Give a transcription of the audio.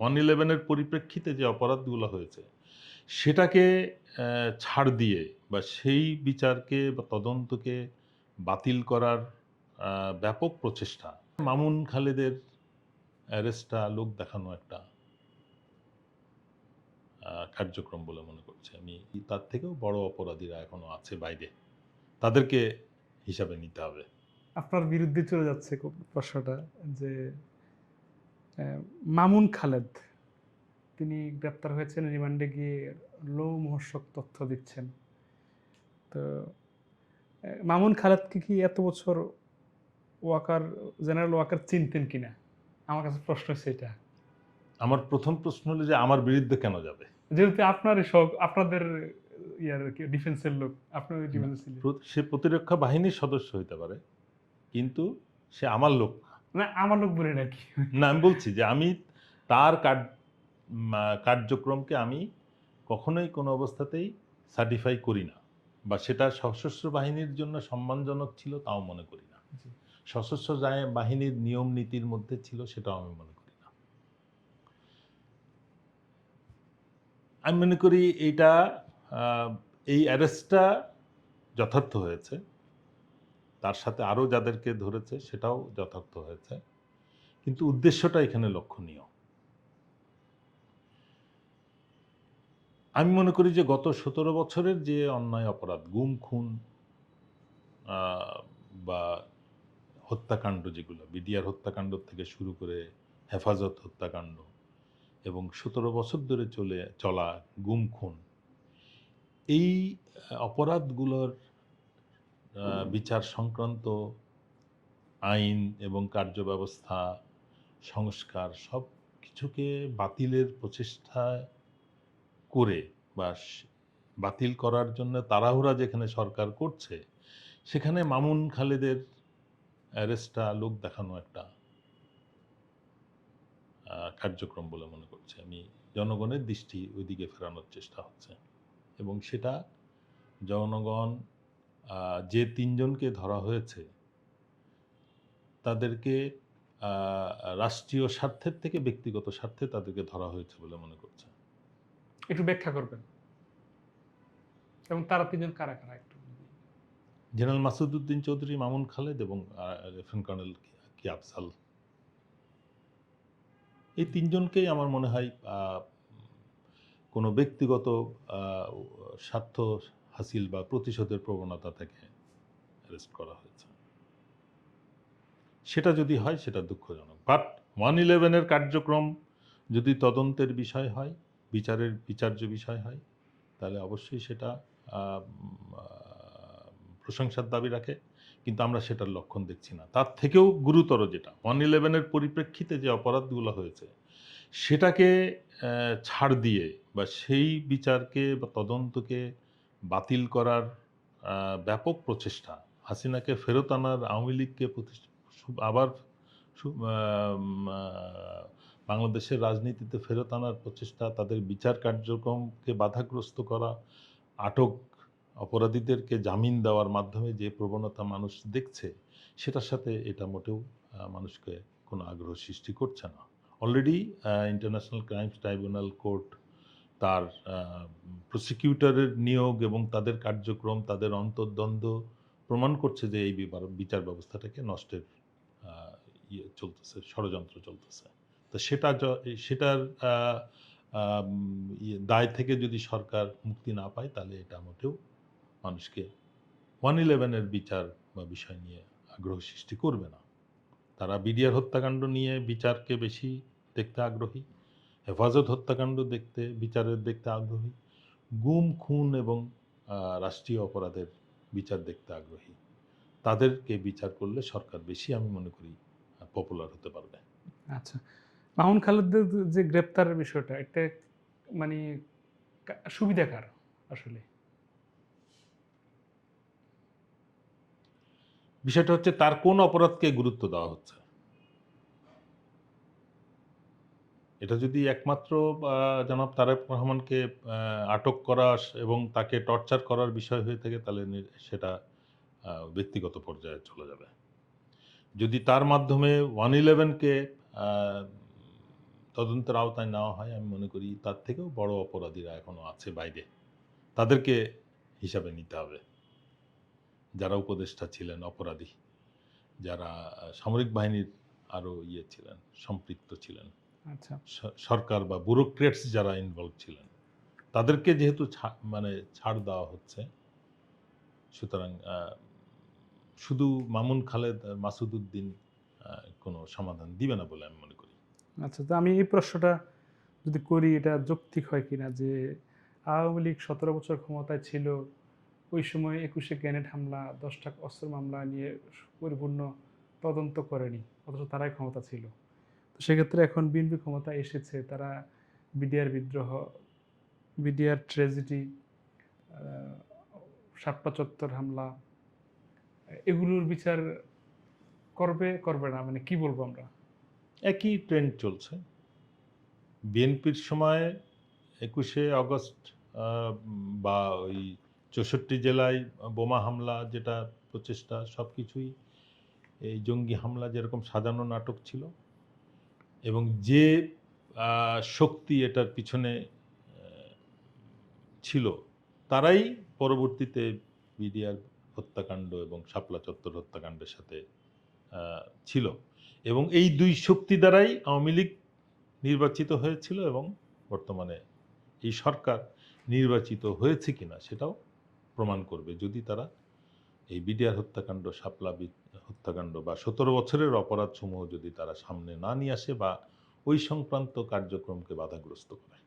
111-এর পরিপ্রেক্ষিতে যে অপরাধগুলো হয়েছে, সেটাকে ছাড় দিয়ে বা সেই বিচারকে বা তদন্তকে বাতিল করার আ ব্যাপক প্রচেষ্টা। মামুন খালেদের অ্যারেস্টটা লোক দেখানো একটা কার্যক্রম বলে মনে করছি আমি। তার থেকেও বড় অপরাধীরা এখনো আছে বাইরে। তাদেরকে হিসাবে নিতে হবে। আপনার বিরুদ্ধে চলে যাচ্ছে প্রশ্নটা যে মামুন খালেদ তিনি গ্রেপ্তার হয়েছেন রিমান্ডে গিয়ে লোমহর্ষক তথ্য দিচ্ছেন। তো মামুন খালেদকে কি এত বছর ওয়াকার জেনারেল ওয়াকার চিনতেন কিনা? আমার কাছে প্রশ্ন হচ্ছে এটা। আমার ১ম প্রশ্ন হলো যে আমার বিরুদ্ধে কেন যাবে? যেহেতু আপনারই আপনাদের ইয়ার কি ডিফেন্সের লোক, আপনিও না, ডিফেন্সে ছিলেন। সে প্রতিরক্ষা বাহিনীর সদস্য হইতে পারে। কিন্তু সে আমার লোক না। না আমার লোক বলে নাকি? না, আমি বলছি যে আমি তার কার্যক্রমকে আমি কখনোই কোনো অবস্থাতেই সার্টিফাই করি না। বা সেটা সশস্ত্র বাহিনীর জন্য সম্মানজনক ছিল তাও মনে করি না। জি। সশস্ত্র বাহিনীর নিয়ম নীতির মধ্যে ছিল সেটাও আমি মনে করি না। আমি মনে করি এইটা আ এই অ্যারেস্টটা যথার্থ হয়েছে। তার সাথে আরো যাদেরকে ধরেছে সেটাও যথার্থ হয়েছে। কিন্তু উদ্দেশ্যটা এখানে লক্ষণীয়। আমি মনে করি যে গত ১৭ বছরের যে অন্যায় অপরাধ, গুম, খুন আ বা হত্যাকাণ্ড যেগুলো, বিডিআর হত্যাকাণ্ড থেকে শুরু করে হেফাজত হত্যাকাণ্ড এবং ১৭ বছর ধরে চলা গুম, খুন, এই অপরাধগুলোর বিচার সংক্রান্ত আইন এবং কার্যব্যবস্থা, সংস্কার সবকিছুকে বাতিলের প্রচেষ্টা করে বা বাতিল করার জন্য তাড়াহুড়া যেখানে সরকার করছে, সেখানে মামুন খালেদের অ্যারেস্টটা লোক দেখানো একটা কার্যক্রম বলে মনে করছি আমি। জনগণের দৃষ্টি ওইদিকে ফেরানোর চেষ্টা হচ্ছে এবং সেটা জনগণ যে ৩ জনকে ধরা হয়েছে তাদেরকে আ রাষ্ট্রীয় স্বার্থের থেকে ব্যক্তিগত স্বার্থে তাদেরকে ধরা হয়েছে বলে মনে করছে। একটু ব্যাখ্যা করবেন। এবং তারা ৩ জন কারা, কারা একটু যদি জেনারেল মাসুদউদ্দিন চৌধুরী, মামুন খালেদ এবং লেফটেন্যান্ট কর্নেল কি আফজাল। এই ৩ জনকেই আমার মনে হয় কোনো ব্যক্তিগত আ স্বার্থ হাসিল বা প্রতিশোধের প্রবণতা থেকে অ্যারেস্ট করা হয়েছে। সেটা যদি হয় সেটা দুঃখজনক। বাট 111 এর কার্যক্রম যদি তদন্তের বিষয় হয়, বিচার্য বিষয় হয়, তাহলে অবশ্যই সেটা আ উম আ প্রশংসার দাবি রাখে। কিন্তু আমরা সেটার লক্ষণ দেখছি না। তার থেকেও গুরুতর যেটা 111 এর পরিপ্রেক্ষিতে যে অপরাধগুলো হয়েছে, সেটাকে ছাড় দিয়ে বা সেই বিচারকে বা তদন্তকে বাতিল করার আ ব্যাপক প্রচেষ্টা, হাসিনাকে ফেরত আনার, আওয়ামী লীগকে আবার সু আম আ বাংলাদেশের রাজনীতিতে ফেরত আনার প্রচেষ্টা, তাদের বিচার কার্যক্রমকে বাধাগ্রস্ত করা, আটক অপরাধীদেরকে জামিন দেওয়ার মাধ্যমে যে প্রবণতা মানুষ দেখছে, সেটার সাথে এটা মোটেও মানুষকে কোনো আগ্রহ সৃষ্টি করছে না। Already international crimes tribunal court তার আ প্রসিকিউটরের নিয়োগ এবং তাদের কার্যক্রম, তাদের অন্তর্দ্বন্দ্ব প্রমাণ করছে যে এই বিচার ব্যবস্থাটাকে নষ্টের আ চলতেছে, ষড়যন্ত্র চলতেছে। তো সেটার আ আম দায় থেকে যদি সরকার মুক্তি না পায়, তাহলে এটা মোটেও মানুষকে 111 এর বিচার বা বিষয় নিয়ে আগ্রহ সৃষ্টি করবে না। তারা বিডিআর হত্যাকাণ্ড নিয়ে বিচারকে বেশি দেখতে আগ্রহী। হেফাজত হত্যাকাণ্ড দেখতে আগ্রহী। গুম, খুন এবং রাষ্ট্রীয় অপরাধের বিচার দেখতে আগ্রহী। তাদেরকে বিচার করলে সরকার বেশি আমি মনে করি পপুলার হতে পারবে। আচ্ছা। মামুন খালেদদের যে গ্রেপ্তারের বিষয়টা, এটা মানে সুবিধা কার আসলে? বিষয়টা হচ্ছে তার কোন অপরাধকে গুরুত্ব দেওয়া হচ্ছে। এটা যদি একমাত্র আ জনাব তারেক রহমানকে আটক করা এবং তাকে টর্চার করার বিষয় হয়ে থাকে তাহলে সেটা ব্যক্তিগত পর্যায়ে চলে যাবে। যদি তার মাধ্যমে 111 কে আ তদন্তের আওতায় নেওয়া হয়, আমি মনে করি তার থেকেও বড় অপরাধীরা এখনো আছে বাইরে, তাদেরকে হিসাবে নিতে হবে। যারা উপদেষ্টা ছিলেন অপরাধী, যারা সামরিক বাহিনীর আরও ছিলেন, সম্পৃক্ত ছিলেন, আচ্ছা। সরকার বা ব্যুরোক্রেটস যারা ইনভলভ ছিলেন, তাদেরকে যেহেতু মানে ছাড় দেওয়া হচ্ছে, সুতরাং শুধু মামুন খালেদ আর মাসুদ উদ্দিন কোনো সমাধান দিবে না বলে আমি মনে করি। আচ্ছা, তো আমি এই প্রশ্নটা যদি করি, এটা যৌক্তিক হয় কিনা যে আওয়ামী লীগ 17 বছর ক্ষমতায় ছিল, ওই সময় 21-এ গ্রেনেড হামলা, 10টা অস্ত্র মামলা নিয়ে পরিপূর্ণ তদন্ত করেনি, অথচ তারাই ক্ষমতা ছিল। তো সেক্ষেত্রে এখন বিএনপি ক্ষমতায় এসেছে, তারা বিডিআর বিদ্রোহ, বিডিআর ট্র্যাজেডি, শাপলা চত্বর হামলা, এগুলোর বিচার করবে করবে না, মানে কি বলবো আমরা? একই ট্রেন্ড চলছে। বিএনপির সময় 21শে আগস্ট বা ওই 64 জেলায় বোমা হামলা, যেটা প্রচেষ্টা, সব কিছুই এই জঙ্গি হামলা যেরকম সাজানো নাটক ছিল, এবং যে শক্তি এটার পিছনে ছিল, তারাই পরবর্তীতে বিডিআর হত্যাকাণ্ড এবং শাপলা চত্বর হত্যাকাণ্ডের সাথে ছিল, এবং এই দুই শক্তি দ্বারাই আওয়ামী লীগ নির্বাচিত হয়েছিল, এবং বর্তমানে এই সরকার নির্বাচিত হয়েছে কিনা সেটাও প্রমাণ করবে যদি তারা এই বিডিআর হত্যাকাণ্ড, শাপলা হত্যাকাণ্ড বা 17 বছরের অপরাধসমূহ যদি তারা সামনে না নিয়ে আসে বা ওই সংক্রান্ত কার্যক্রমকে বাধাগ্রস্ত করে।